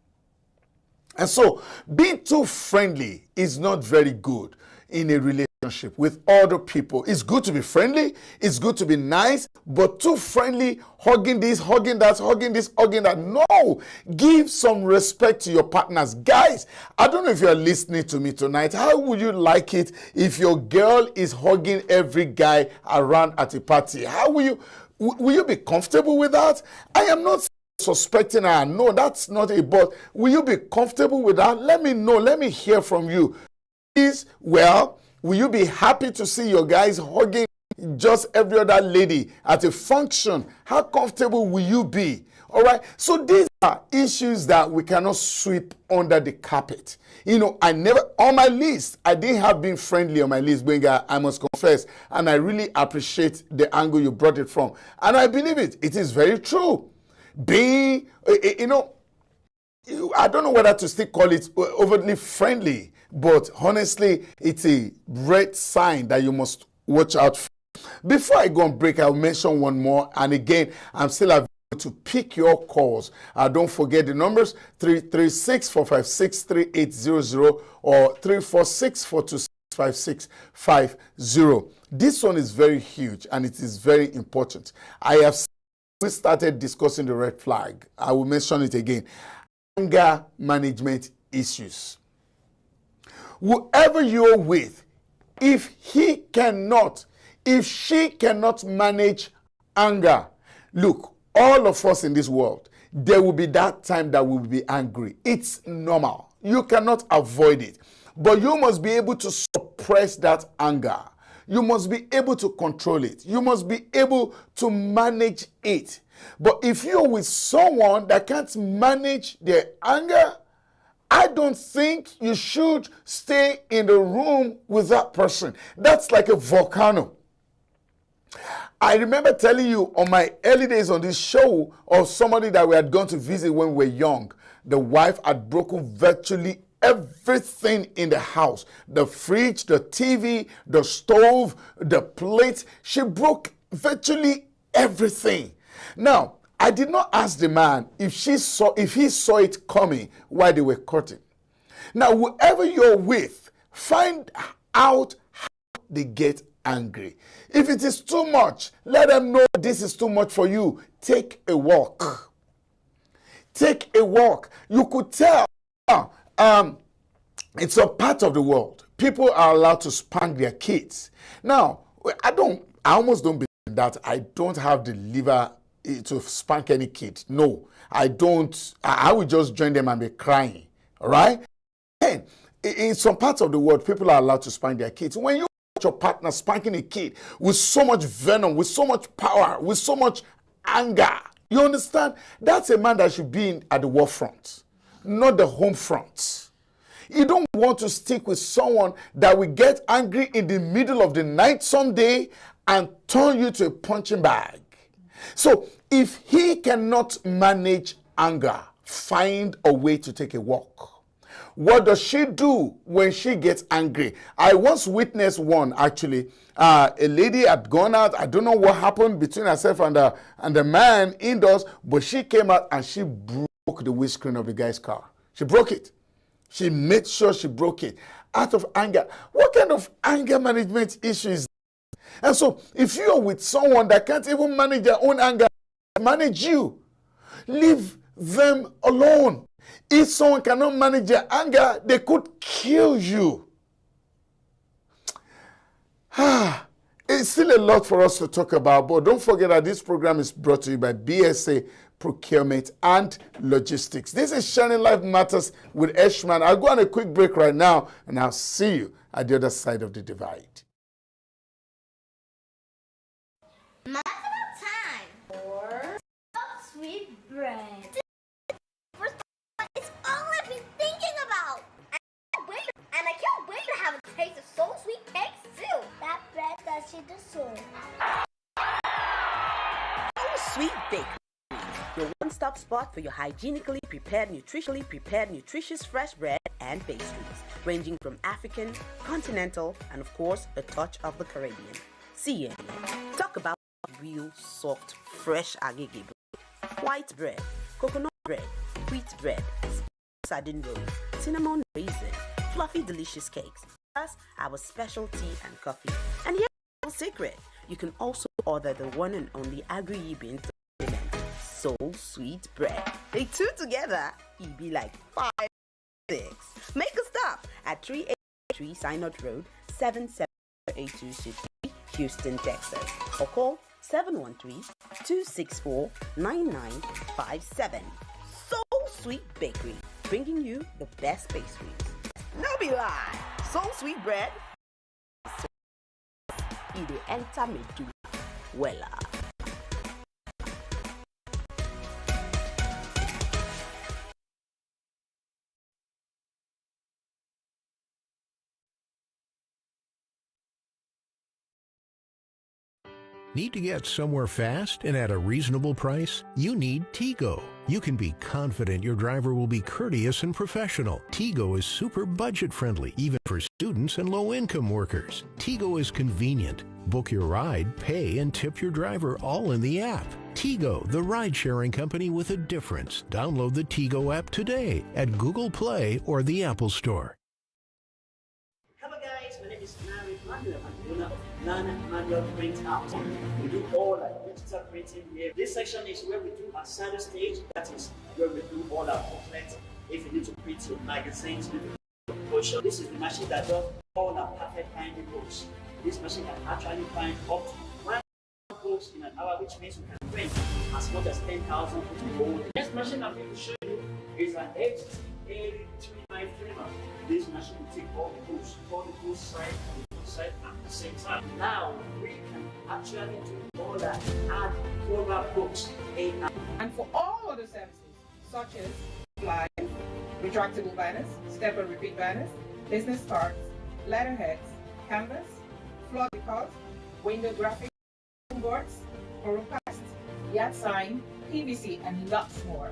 And so being too friendly is not very good in a relationship with other people. It's good to be friendly, it's good to be nice, but too friendly, hugging this, hugging that, hugging this, hugging that. No, give some respect to your partners. Guys, I don't know if you're listening to me tonight. How would you like it if your girl is hugging every guy around at a party? How will you be comfortable with that? I am not suspecting her. No, that's not a but. Will you be comfortable with that? Let me know. Let me hear from you. Well, will you be happy to see your guys hugging just every other lady at a function? How comfortable will you be? All right. So these are issues that we cannot sweep under the carpet. I never, on my list, I didn't have being friendly on my list, Benga, I must confess. And I really appreciate the angle you brought it from. And I believe it. It is very true. Being, I don't know whether to still call it overtly friendly, but honestly, it's a red sign that you must watch out for. Before I go on break, I'll mention one more. And again, I'm still available to pick your calls. Don't forget the numbers, 336-456-3800 or 346-426-5650. This one is very huge and it is very important. We started discussing the red flag. I will mention it again. Anger management issues. Whoever you're with, if he cannot If she cannot manage anger, look, all of us in this world, there will be that time that we will be angry. It's normal. You cannot avoid it. But you must be able to suppress that anger. You must be able to control it. You must be able to manage it. But if you're with someone that can't manage their anger, I don't think you should stay in the room with that person. That's like a volcano. I remember telling you on my early days on this show of somebody that we had gone to visit when we were young. The wife had broken virtually everything in the house. The fridge, the TV, the stove, the plate. She broke virtually everything. Now, I did not ask the man if he saw it coming while they were cutting. Now, whoever you're with, find out how they get angry. If it is too much, let them know this is too much for you. Take a walk. Take a walk. You could tell it's a part of the world. People are allowed to spank their kids. Now, I almost don't believe that. I don't have the liver to spank any kid. No, I don't. I would just join them and be crying. All right? And in some parts of the world, people are allowed to spank their kids. When you watch your partner spanking a kid with so much venom, with so much power, with so much anger, you understand? That's a man that should be at the war front, not the home front. You don't want to stick with someone that will get angry in the middle of the night someday and turn you to a punching bag. So if he cannot manage anger, find a way to take a walk. What does she do when she gets angry? I once witnessed one, actually. A lady had gone out. I don't know what happened between herself and the man indoors, but she came out and she broke the windscreen of the guy's car. She broke it. She made sure she broke it out of anger. What kind of anger management issue is that? And so if you're with someone that can't even manage their own anger, manage you, leave them alone. If someone cannot manage their anger, they could kill you. It's still a lot for us to talk about, but don't forget that this program is brought to you by BSA Procurement and Logistics. This is Shining Life Matters with Eshman. I'll go on a quick break right now, and I'll see you at the other side of the divide. Now it's time for sweet bread. It's all I've been thinking about. And I can't wait to have a taste of so sweet cakes too. That bread that she deserves. Oh, Sweet Bakery, your one-stop spot for your hygienically prepared, nutritious fresh bread and pastries, ranging from African, continental, and of course, a touch of the Caribbean. See ya. Talk about real, soft, fresh agege bread, white bread, coconut bread, wheat bread, sardine roll, cinnamon raisin, fluffy delicious cakes, plus our special tea and coffee. And here's a little secret, you can also order the one and only agri-bean so sweet bread. They two together, it be like 5, 6. Make a stop at 383 Synod Road, 7782 Houston, Texas, or call 713-264-9957. So Sweet Bakery, bringing you the best pastries. No be lie, So Sweet Bread, it enter medulla. Wella. Need to get somewhere fast and at a reasonable price? You need Tigo. You can be confident your driver will be courteous and professional. Tigo is super budget-friendly, even for students and low-income workers. Tigo is convenient. Book your ride, pay, and tip your driver all in the app. Tigo, the ride-sharing company with a difference. Download the Tigo app today at Google Play or the Apple Store. Hello guys, my name is Manuel, owner of Nana Manuel Print House. We do all our digital printing here. This section is where we do our center stage. That is where we do all our booklets. If you need to print your magazines, you need to print your brochure. This is the machine that does all our perfect binding books. This machine can actually find up to 1,000 books in an hour, which means we can print as much as 10,000 books in a whole day. Next machine I'm going to show you is an HTA39 framer. This machine will take all the books side and the book side at the same time. Now we can actually do all that, add cover books, and for all other services such as flyers, retractable banners, step and repeat banners, business cards, letterheads, canvas, floor decals, window graphics, boards, Oropaste, yard sign, PVC, and lots more.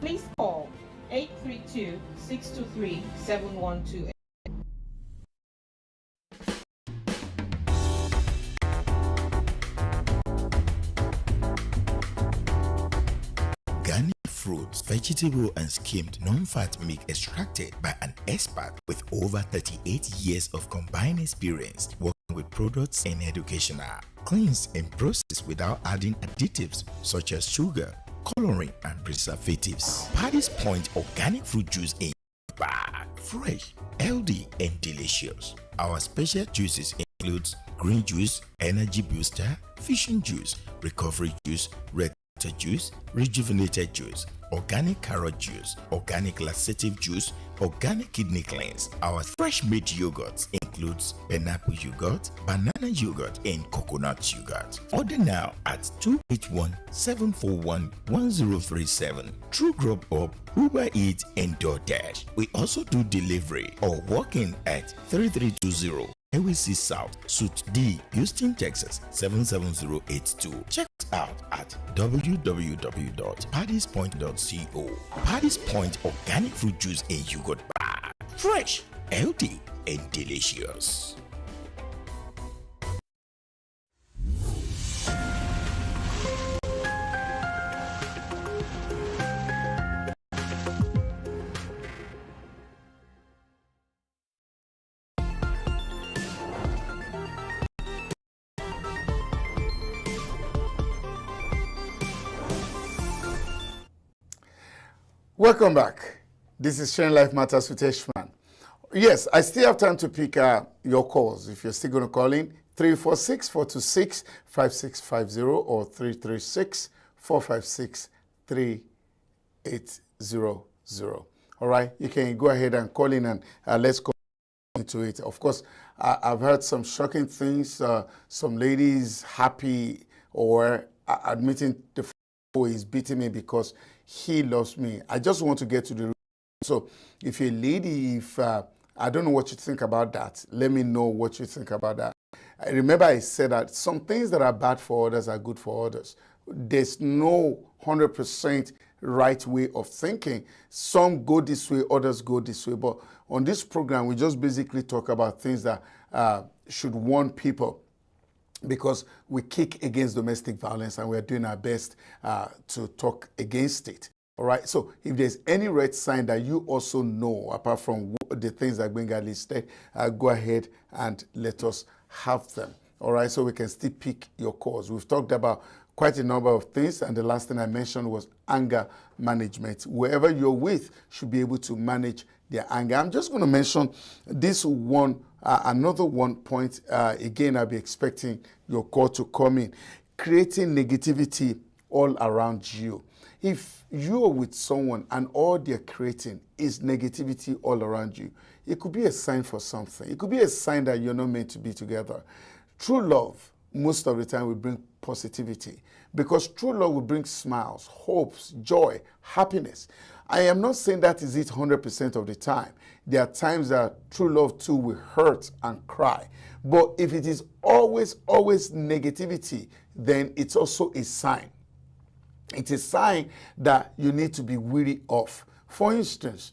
Please call 832-623-7128. Organic fruits, vegetable and skimmed non-fat milk extracted by an expert with over 38 years of combined experience working with products and educational, cleansed and processed without adding additives such as sugar, coloring and preservatives. Paddy's Point organic fruit juice in bag, fresh, healthy and delicious. Our special juices includes green juice, energy booster, fishing juice, recovery juice, red juice, rejuvenated juice, organic carrot juice, organic laxative juice, organic kidney cleanse. Our fresh made yogurts includes pineapple yogurt, banana yogurt and coconut yogurt. Order now at 281-741-1037 through Grubhub, Uber Eats and DoorDash. We also do delivery or walk-in at 3320 AWC South, Suite D, Houston, Texas 77082. Check us out at www.paddyspoint.co. Paddy's Point organic fruit juice and yogurt bar. Fresh, healthy, and delicious. Welcome back. This is Sharing Life Matters with Eshman. Yes, I still have time to pick your calls. If you're still going to call in, 346-426-5650 or 336-456-3800. All right, you can go ahead and call in and let's go into it. Of course, I've heard some shocking things. Some ladies happy or admitting the is beating me because he loves me. I just want to get to the root. So if you're a lady, if I don't know what you think about that, let me know what you think about that. I remember I said that some things that are bad for others are good for others. There's no 100% right way of thinking. Some go this way, others go this way. But on this program, we just basically talk about things that should warn people, because we kick against domestic violence and we're doing our best to talk against it. All right, so if there's any red sign that you also know, apart from the things that Gbenga listed, go ahead and let us have them. All right, so we can still pick your calls. We've talked about quite a number of things, and the last thing I mentioned was anger management. Whoever you're with should be able to manage their anger. I'm just going to mention this one, another one point. Again, I'll be expecting your call to come in. Creating negativity all around you. If you're with someone and all they're creating is negativity all around you, it could be a sign for something. It could be a sign that you're not meant to be together. True love, most of the time, will bring positivity, because true love will bring smiles, hopes, joy, happiness. I am not saying that is it 100% of the time. There are times that true love too will hurt and cry. But if it is always negativity, then it's also a sign. It's a sign that you need to be wary of. For instance,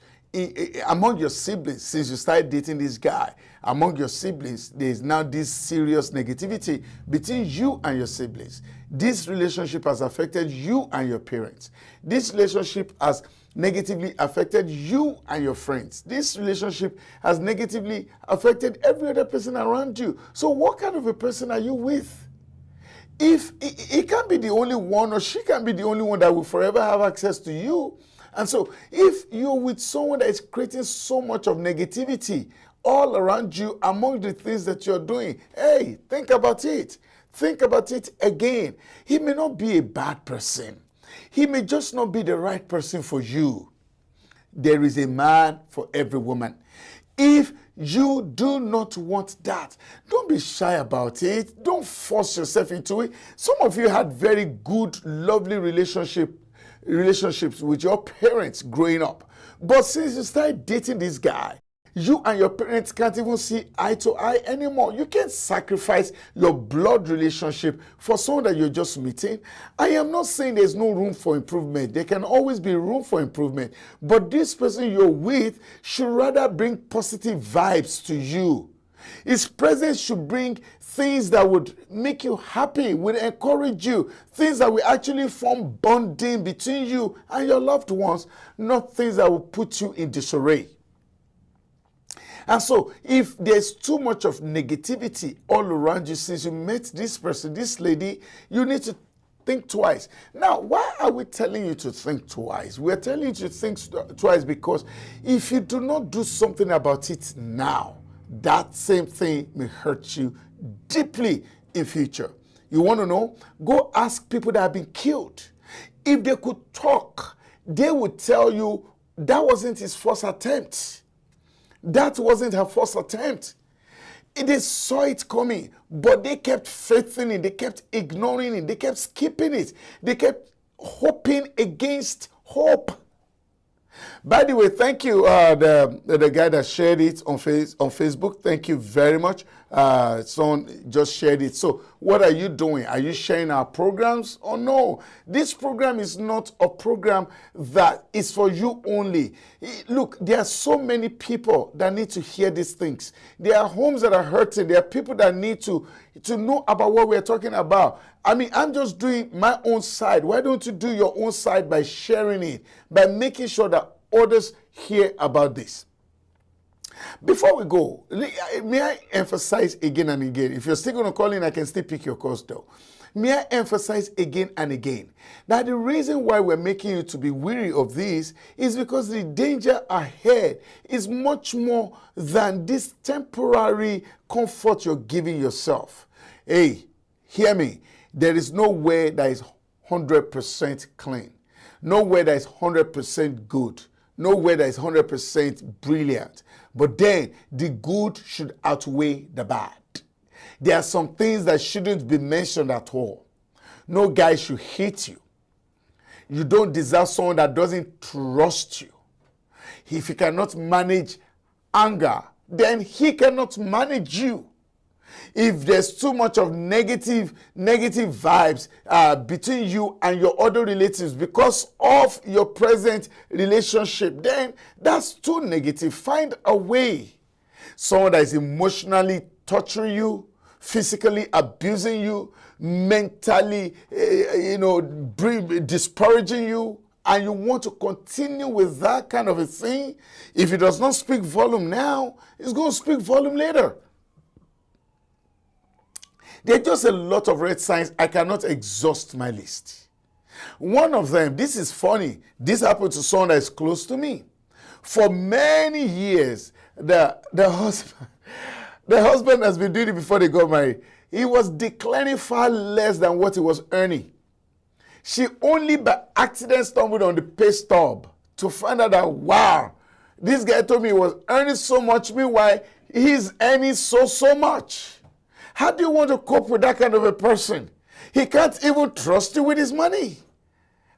among your siblings, since you started dating this guy, among your siblings, there's now this serious negativity between you and your siblings. This relationship has affected you and your parents. This relationship has negatively affected you and your friends. This relationship has negatively affected every other person around you. So what kind of a person are you with? If it can't be the only one, or she can't be the only one that will forever have access to you. And so if you're with someone that is creating so much of negativity all around you among the things that you're doing. Hey, think about it. Think about it again. He may not be a bad person. He may just not be the right person for you. There is a man for every woman. If you do not want that, don't be shy about it. Don't force yourself into it. Some of you had very good, lovely relationships with your parents growing up. But since you started dating this guy, you and your parents can't even see eye to eye anymore. You can't sacrifice your blood relationship for someone that you're just meeting. I am not saying there's no room for improvement. There can always be room for improvement. But this person you're with should rather bring positive vibes to you. His presence should bring things that would make you happy, would encourage you, things that will actually form bonding between you and your loved ones, not things that will put you in disarray. And so, if there's too much of negativity all around you since you met this person, this lady, you need to think twice. Now, why are we telling you to think twice? We're telling you to think twice because if you do not do something about it now, that same thing may hurt you deeply in future. You want to know? Go ask people that have been killed. If they could talk, they would tell you that wasn't his first attempt. That wasn't her first attempt. They saw it coming, but they kept faithing it. They kept ignoring it. They kept skipping it. They kept hoping against hope. By the way, thank you, the guy that shared it on Facebook. Thank you very much. Someone just shared it. So what are you doing? Are you sharing our programs or no? This program is not a program that is for you only. Look, there are so many people that need to hear these things. There are homes that are hurting. There are people that need to know about what we're talking about. I mean, I'm just doing my own side. Why don't you do your own side by sharing it, by making sure that others hear about this? Before we go, may I emphasize again and again, if you're still going to call in, I can still pick your calls though. May I emphasize again and again that the reason why we're making you to be weary of this is because the danger ahead is much more than this temporary comfort you're giving yourself. Hey, hear me. There is nowhere that is 100% clean. Nowhere that is 100% good. Nowhere that is 100% brilliant. But then the good should outweigh the bad. There are some things that shouldn't be mentioned at all. No guy should hate you. You don't deserve someone that doesn't trust you. If he cannot manage anger, then he cannot manage you. If there's too much of negative vibes between you and your other relatives because of your present relationship, then that's too negative. Find a way. Someone that is emotionally torturing you, physically abusing you, mentally, disparaging you, and you want to continue with that kind of a thing, if it does not speak volume now, it's going to speak volume later. There are just a lot of red signs. I cannot exhaust my list. One of them, this is funny. This happened to someone that is close to me. For many years, the husband has been doing it before they got married. He was declaring far less than what he was earning. She only by accident stumbled on the pay stub to find out that, wow, this guy told me he was earning so much, meanwhile, he's earning so much. How do you want to cope with that kind of a person? He can't even trust you with his money.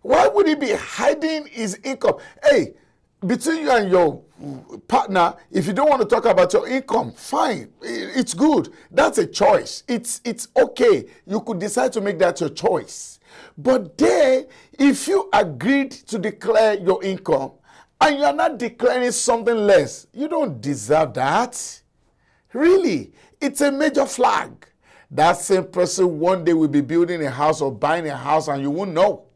Why would he be hiding his income? Hey, between you and your partner, if you don't want to talk about your income, fine. It's good. That's a choice. It's okay. You could decide to make that your choice. But then, if you agreed to declare your income and you are not declaring something less, you don't deserve that. Really. It's a major flag. That same person one day will be building a house or buying a house and you won't know.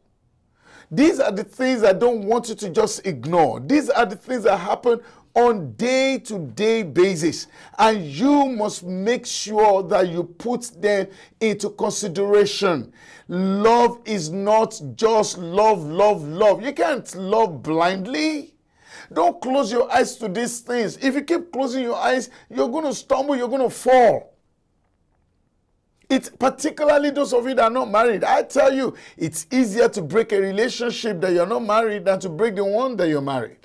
These are the things I don't want you to just ignore. These are the things that happen on day-to-day basis. And you must make sure that you put them into consideration. Love is not just love. You can't love blindly. Don't close your eyes to these things. If you keep closing your eyes, you're going to stumble, you're going to fall. It's particularly those of you that are not married. I tell you, it's easier to break a relationship that you're not married than to break the one that you're married.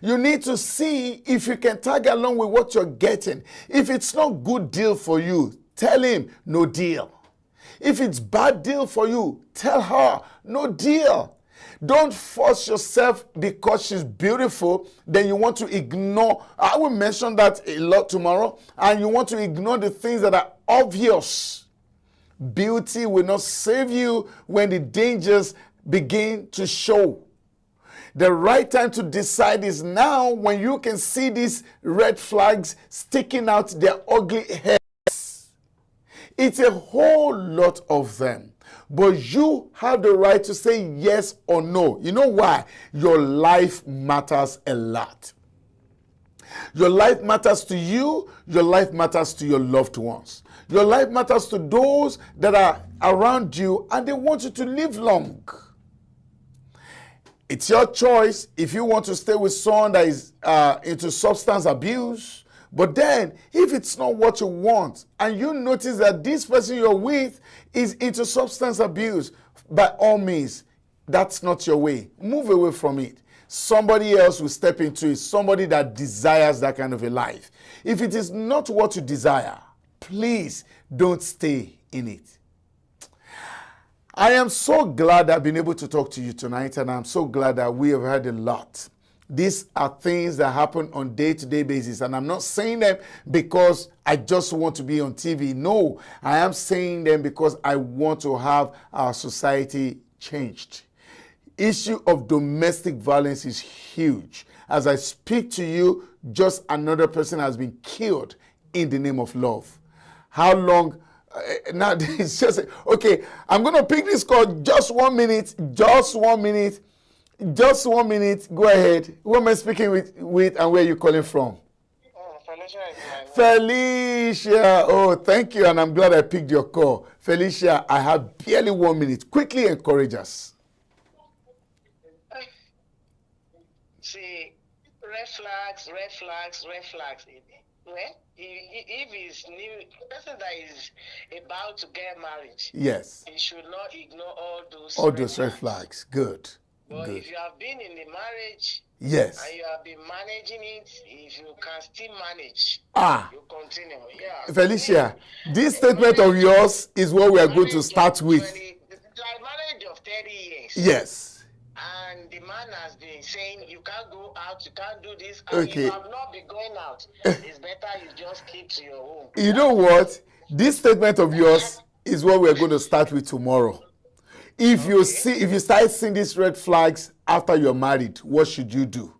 You need to see if you can tag along with what you're getting. If it's not good deal for you, tell him no deal. If it's bad deal for you, tell her no deal. Don't force yourself because she's beautiful, then you want to ignore. I will mention that a lot tomorrow. And you want to ignore the things that are obvious. Beauty will not save you when the dangers begin to show. The right time to decide is now, when you can see these red flags sticking out their ugly heads. It's a whole lot of them. But you have the right to say yes or no. You know why? Your life matters a lot. Your life matters to you. Your life matters to your loved ones. Your life matters to those that are around you and they want you to live long. It's your choice if you want to stay with someone that is into substance abuse. But then, if it's not what you want, and you notice that this person you're with is into substance abuse, by all means, that's not your way. Move away from it. Somebody else will step into it, somebody that desires that kind of a life. If it is not what you desire, please don't stay in it. I am so glad I've been able to talk to you tonight, and I'm so glad that we have heard a lot. These are things that happen on a day-to-day basis, and I'm not saying them because I just want to be on TV. No, I am saying them because I want to have our society changed. Issue of domestic violence is huge. As I speak to you, just another person has been killed in the name of love. How long? Now, it's just, okay, I'm going to pick this call. Just 1 minute. Just 1 minute. Just 1 minute. Go ahead. Who am I speaking with and where are you calling from? Felicia. Oh, thank you. And I'm glad I picked your call. Felicia, I have barely 1 minute. Quickly encourage us. See, red flags, red flags, red flags. Well, if it's new, the person that is about to get married, yes, he should not ignore all those red flags. Good. But Good. if you have been in the marriage, yes, and you have been managing it, if you can still manage, you continue. Yeah. Felicia, this statement of yours is what we are going to start with. Like marriage of 30 years. Yes. And the man has been saying you can't go out, you can't do this, and you have not been going out. It's better you just keep to your home. You know what? This statement of yours is what we're going to start with tomorrow. If you start seeing these red flags after you're married, what should you do?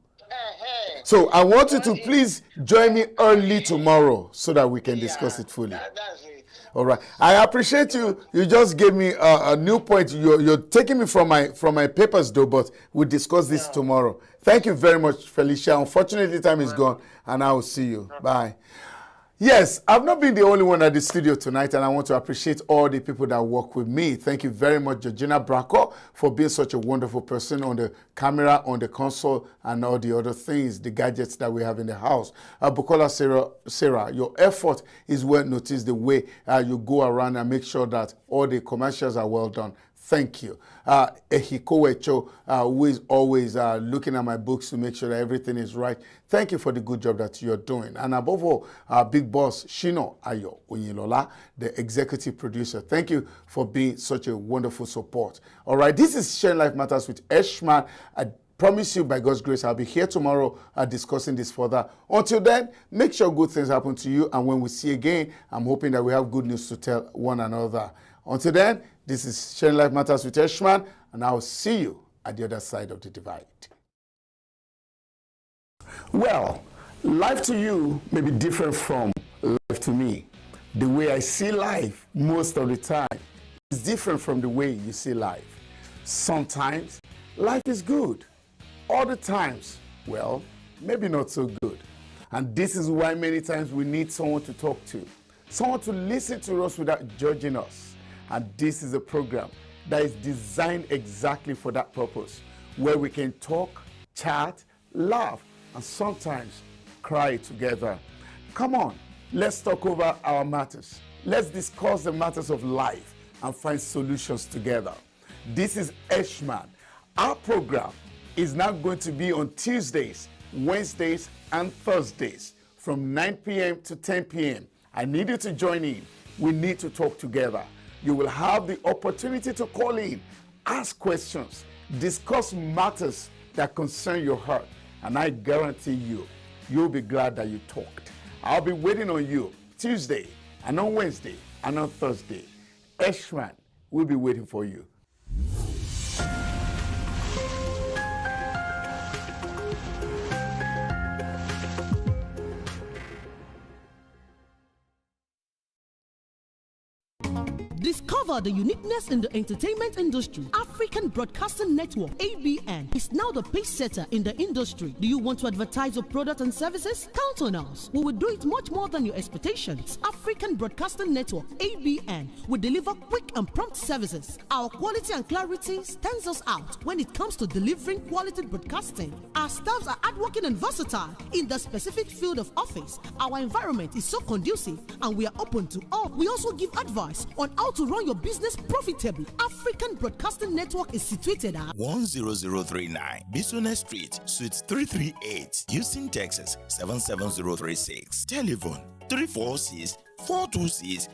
So I want you to please join me early tomorrow so that we can discuss it fully. That's it. All right. I appreciate you. You just gave me a new point. You're taking me from my papers though, but we'll discuss this tomorrow. Thank you very much, Felicia. Unfortunately, time is gone, and I will see you. Bye. Yes, I've not been the only one at the studio tonight, and I want to appreciate all the people that work with me. Thank you very much, Georgina Bracco, for being such a wonderful person on the camera, on the console, and all the other things, the gadgets that we have in the house. Bukola Sarah, your effort is well noticed, the way you go around and make sure that all the commercials are well done. Thank you. Ehikowecho, who is always looking at my books to make sure that everything is right. Thank you for the good job that you're doing. And above all, our big boss, SHINA OYINLOLA, the executive producer. Thank you for being such a wonderful support. All right, this is Sharing Life Matters with Eshman. I promise you, by God's grace, I'll be here tomorrow discussing this further. Until then, make sure good things happen to you. And when we see again, I'm hoping that we have good news to tell one another. Until then, this is Sharing Life Matters with Eshman, and I'll see you at the other side of the divide. Well, life to you may be different from life to me. The way I see life most of the time is different from the way you see life. Sometimes life is good. Other times, well, maybe not so good. And this is why many times we need someone to talk to, someone to listen to us without judging us. And this is a program that is designed exactly for that purpose, where we can talk, chat, laugh, and sometimes cry together. Come on, let's talk over our matters. Let's discuss the matters of life and find solutions together. This is Eshman. Our program is now going to be on Tuesdays, Wednesdays, and Thursdays from 9 p.m. to 10 p.m. I need you to join in. We need to talk together. You will have the opportunity to call in, ask questions, discuss matters that concern your heart, and I guarantee you'll be glad that you talked. I'll be waiting on you Tuesday and on Wednesday and on Thursday. Eshman will be waiting for you. Discover the uniqueness in the entertainment industry. African Broadcasting Network, ABN, is now the pace setter in the industry. Do you want to advertise your product and services? Count on us. We will do it much more than your expectations. African Broadcasting Network, ABN, will deliver quick and prompt services. Our quality and clarity stands us out when it comes to delivering quality broadcasting. Our staffs are hardworking and versatile in the specific field of office. Our environment is so conducive and we are open to all. We also give advice on how to run your business profitably. African Broadcasting Network is situated at 10039 Business Street, Suite 338, Houston, Texas 77036. Telephone 346 426